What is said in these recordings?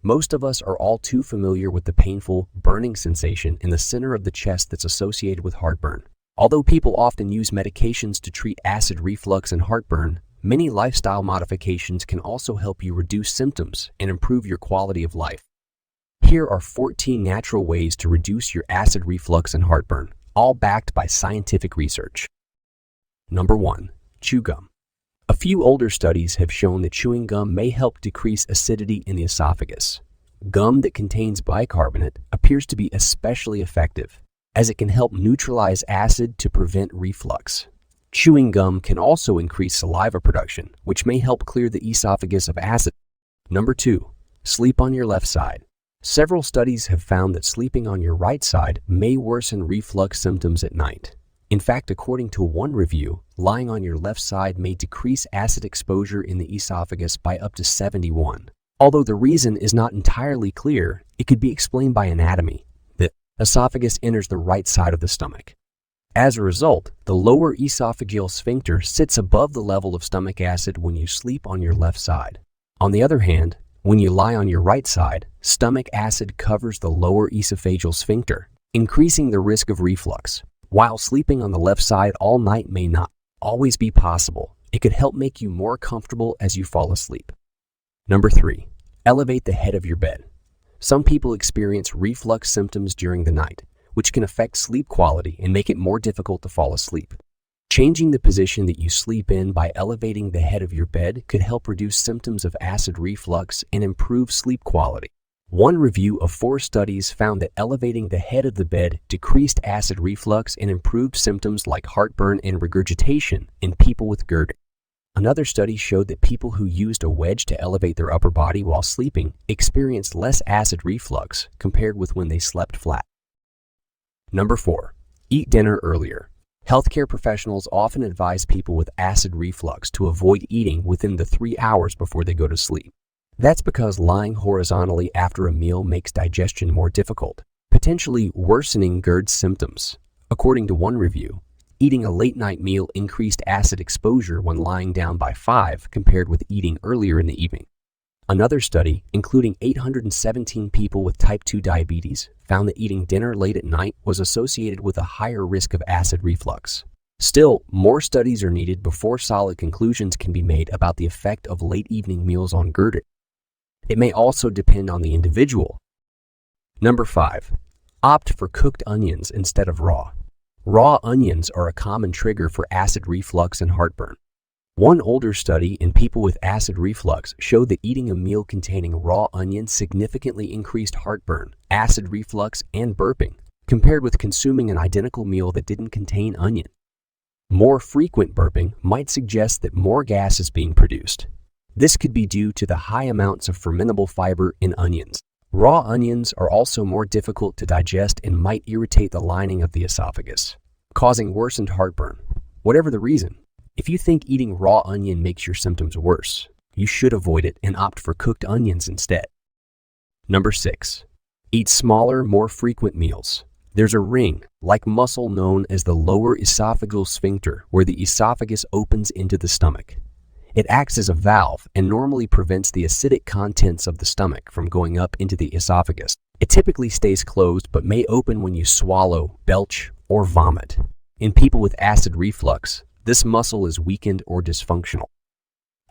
Most of us are all too familiar with the painful, burning sensation in the center of the chest that's associated with heartburn. Although people often use medications to treat acid reflux and heartburn, many lifestyle modifications can also help you reduce symptoms and improve your quality of life. Here are 14 natural ways to reduce your acid reflux and heartburn, all backed by scientific research. Number 1. Chew gum. A few older studies have shown that chewing gum may help decrease acidity in the esophagus. Gum that contains bicarbonate appears to be especially effective, as it can help neutralize acid to prevent reflux. Chewing gum can also increase saliva production, which may help clear the esophagus of acid. Number 2. Sleep on your left side. Several studies have found that sleeping on your right side may worsen reflux symptoms at night. In fact, according to one review, lying on your left side may decrease acid exposure in the esophagus by up to 71. Although the reason is not entirely clear, it could be explained by anatomy. The esophagus enters the right side of the stomach. As a result, the lower esophageal sphincter sits above the level of stomach acid when you sleep on your left side. On the other hand, when you lie on your right side, stomach acid covers the lower esophageal sphincter, increasing the risk of reflux. While sleeping on the left side all night may not always be possible, it could help make you more comfortable as you fall asleep. Number 3. Elevate the head of your bed. Some people experience reflux symptoms during the night, which can affect sleep quality and make it more difficult to fall asleep. Changing the position that you sleep in by elevating the head of your bed could help reduce symptoms of acid reflux and improve sleep quality. One review of 4 studies found that elevating the head of the bed decreased acid reflux and improved symptoms like heartburn and regurgitation in people with gerd. Another study showed that people who used a wedge to elevate their upper body while sleeping experienced less acid reflux compared with when they slept flat. Number 4. Eat dinner earlier. Healthcare professionals often advise people with acid reflux to avoid eating within the 3 hours before they go to sleep. That's because lying horizontally after a meal makes digestion more difficult, potentially worsening GERD symptoms. According to one review, eating a late-night meal increased acid exposure when lying down by 5 compared with eating earlier in the evening. Another study, including 817 people with type 2 diabetes, found that eating dinner late at night was associated with a higher risk of acid reflux. Still, more studies are needed before solid conclusions can be made about the effect of late evening meals on GERD. It may also depend on the individual. Number 5. Opt for cooked onions instead of raw. Raw onions are a common trigger for acid reflux and heartburn. One older study in people with acid reflux showed that eating a meal containing raw onions significantly increased heartburn, acid reflux, and burping, compared with consuming an identical meal that didn't contain onion. More frequent burping might suggest that more gas is being produced. This could be due to the high amounts of fermentable fiber in onions. Raw onions are also more difficult to digest and might irritate the lining of the esophagus, causing worsened heartburn. Whatever the reason, if you think eating raw onion makes your symptoms worse, you should avoid it and opt for cooked onions instead. Number 6. Eat smaller, more frequent meals. There's a ring-like muscle known as the lower esophageal sphincter where the esophagus opens into the stomach. It acts as a valve and normally prevents the acidic contents of the stomach from going up into the esophagus. It typically stays closed but may open when you swallow, belch, or vomit. In people with acid reflux, this muscle is weakened or dysfunctional.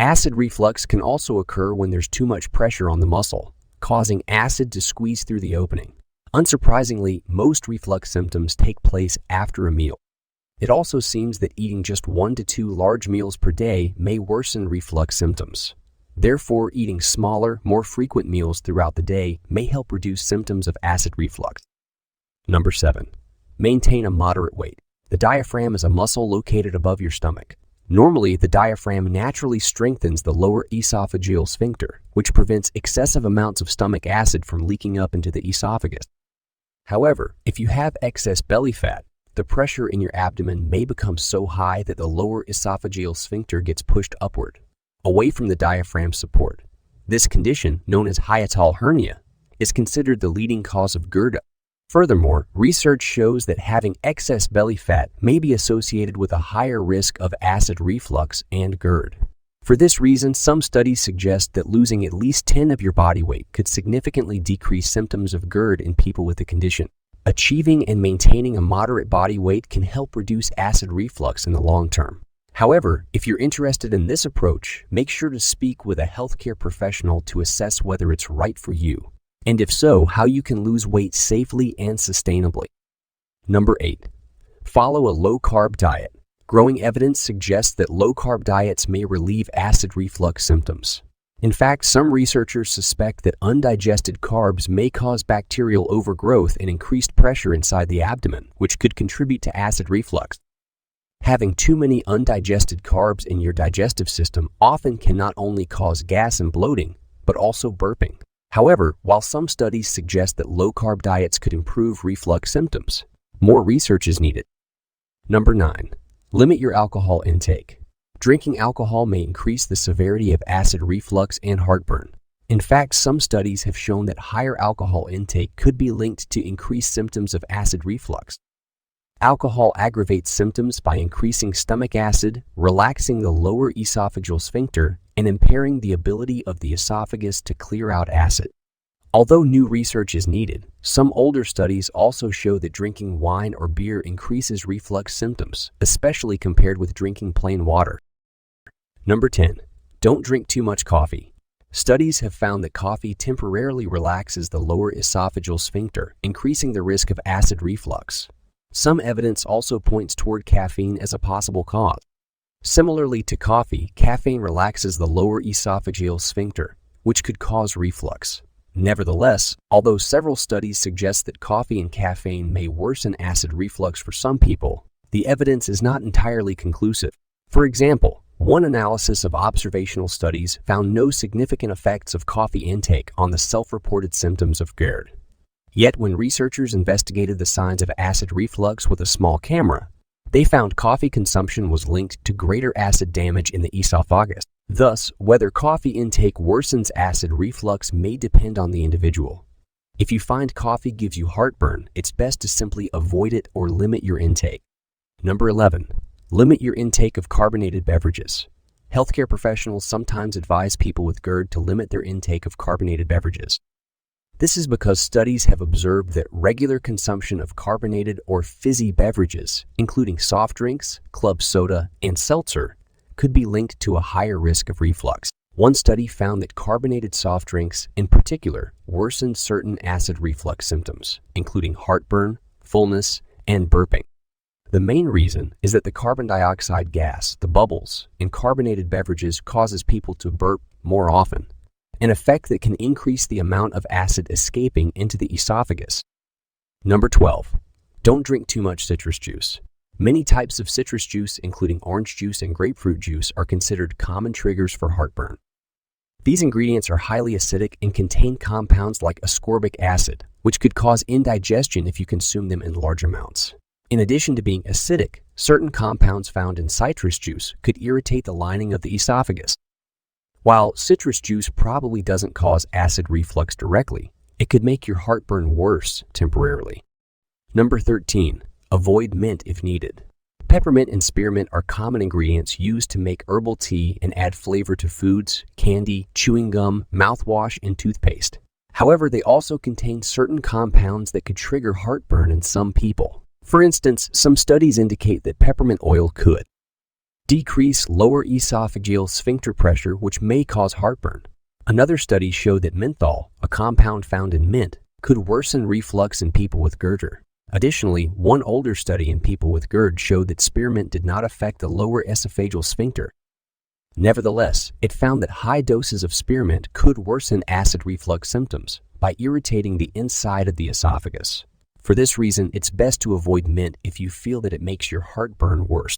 Acid reflux can also occur when there's too much pressure on the muscle, causing acid to squeeze through the opening. Unsurprisingly, most reflux symptoms take place after a meal. It also seems that eating just 1 to 2 large meals per day may worsen reflux symptoms. Therefore, eating smaller, more frequent meals throughout the day may help reduce symptoms of acid reflux. Number 7. Maintain a moderate weight. The diaphragm is a muscle located above your stomach. Normally, the diaphragm naturally strengthens the lower esophageal sphincter, which prevents excessive amounts of stomach acid from leaking up into the esophagus. However, if you have excess belly fat, the pressure in your abdomen may become so high that the lower esophageal sphincter gets pushed upward, away from the diaphragm's support. This condition, known as hiatal hernia, is considered the leading cause of GERD. Furthermore, research shows that having excess belly fat may be associated with a higher risk of acid reflux and GERD. For this reason, some studies suggest that losing at least 10 of your body weight could significantly decrease symptoms of GERD in people with the condition. Achieving and maintaining a moderate body weight can help reduce acid reflux in the long term. However, if you're interested in this approach, make sure to speak with a healthcare professional to assess whether it's right for you, and if so, how you can lose weight safely and sustainably. Number 8. Follow a low-carb diet. Growing evidence suggests that low-carb diets may relieve acid reflux symptoms. In fact, some researchers suspect that undigested carbs may cause bacterial overgrowth and increased pressure inside the abdomen, which could contribute to acid reflux. Having too many undigested carbs in your digestive system often can not only cause gas and bloating, but also burping. However, while some studies suggest that low-carb diets could improve reflux symptoms, more research is needed. Number 9. Limit your alcohol intake. Drinking alcohol may increase the severity of acid reflux and heartburn. In fact, some studies have shown that higher alcohol intake could be linked to increased symptoms of acid reflux. Alcohol aggravates symptoms by increasing stomach acid, relaxing the lower esophageal sphincter, and impairing the ability of the esophagus to clear out acid. Although new research is needed, some older studies also show that drinking wine or beer increases reflux symptoms, especially compared with drinking plain water. Number 10. Don't drink too much coffee. Studies have found that coffee temporarily relaxes the lower esophageal sphincter, increasing the risk of acid reflux. Some evidence also points toward caffeine as a possible cause. Similarly to coffee, caffeine relaxes the lower esophageal sphincter, which could cause reflux. Nevertheless, although several studies suggest that coffee and caffeine may worsen acid reflux for some people, the evidence is not entirely conclusive. For example, one analysis of observational studies found no significant effects of coffee intake on the self-reported symptoms of GERD. Yet when researchers investigated the signs of acid reflux with a small camera, they found coffee consumption was linked to greater acid damage in the esophagus. Thus, whether coffee intake worsens acid reflux may depend on the individual. If you find coffee gives you heartburn, it's best to simply avoid it or limit your intake. Number 11. Limit your intake of carbonated beverages. Healthcare professionals sometimes advise people with GERD to limit their intake of carbonated beverages. This is because studies have observed that regular consumption of carbonated or fizzy beverages, including soft drinks, club soda, and seltzer, could be linked to a higher risk of reflux. One study found that carbonated soft drinks, in particular, worsened certain acid reflux symptoms, including heartburn, fullness, and burping. The main reason is that the carbon dioxide gas, the bubbles, in carbonated beverages causes people to burp more often, an effect that can increase the amount of acid escaping into the esophagus. Number 12. Don't drink too much citrus juice. Many types of citrus juice, including orange juice and grapefruit juice, are considered common triggers for heartburn. These ingredients are highly acidic and contain compounds like ascorbic acid, which could cause indigestion if you consume them in large amounts. In addition to being acidic, certain compounds found in citrus juice could irritate the lining of the esophagus. While citrus juice probably doesn't cause acid reflux directly, it could make your heartburn worse temporarily. Number 13. Avoid mint if needed. Peppermint and spearmint are common ingredients used to make herbal tea and add flavor to foods, candy, chewing gum, mouthwash, and toothpaste. However, they also contain certain compounds that could trigger heartburn in some people. For instance, some studies indicate that peppermint oil could decrease lower esophageal sphincter pressure, which may cause heartburn. Another study showed that menthol, a compound found in mint, could worsen reflux in people with GERD. Additionally, one older study in people with GERD showed that spearmint did not affect the lower esophageal sphincter. Nevertheless, it found that high doses of spearmint could worsen acid reflux symptoms by irritating the inside of the esophagus. For this reason, it's best to avoid mint if you feel that it makes your heartburn worse.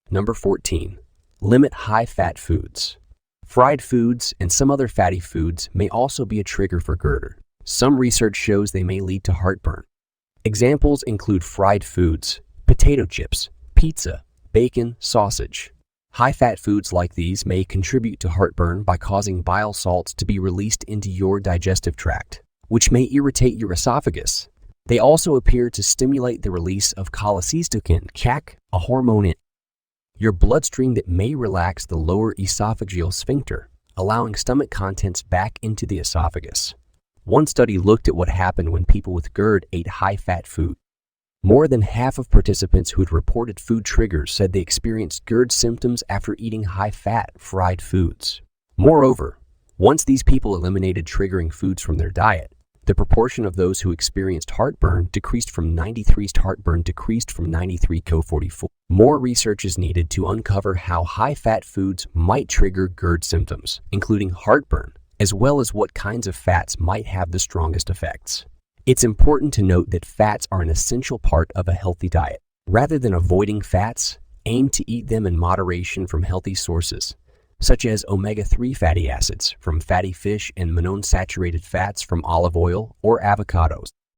Number 14. Limit high-fat foods. Fried foods and some other fatty foods may also be a trigger for GERD. Some research shows they may lead to heartburn. Examples include fried foods, potato chips, pizza, bacon, sausage. High-fat foods like these may contribute to heartburn by causing bile salts to be released into your digestive tract, which may irritate your esophagus. They also appear to stimulate the release of cholecystokin, a hormone your bloodstream that may relax the lower esophageal sphincter, allowing stomach contents back into the esophagus. One study looked at what happened when people with GERD ate high-fat food. More than half of participants who had reported food triggers said they experienced GERD symptoms after eating high-fat, fried foods. Moreover, once these people eliminated triggering foods from their diet, the proportion of those who experienced heartburn decreased from 93 to 44. More research is needed to uncover how high-fat foods might trigger GERD symptoms, including heartburn, as well as what kinds of fats might have the strongest effects. It's important to note that fats are an essential part of a healthy diet. Rather than avoiding fats, aim to eat them in moderation from healthy sources, such as omega-3 fatty acids from fatty fish and monounsaturated fats from olive oil or avocados.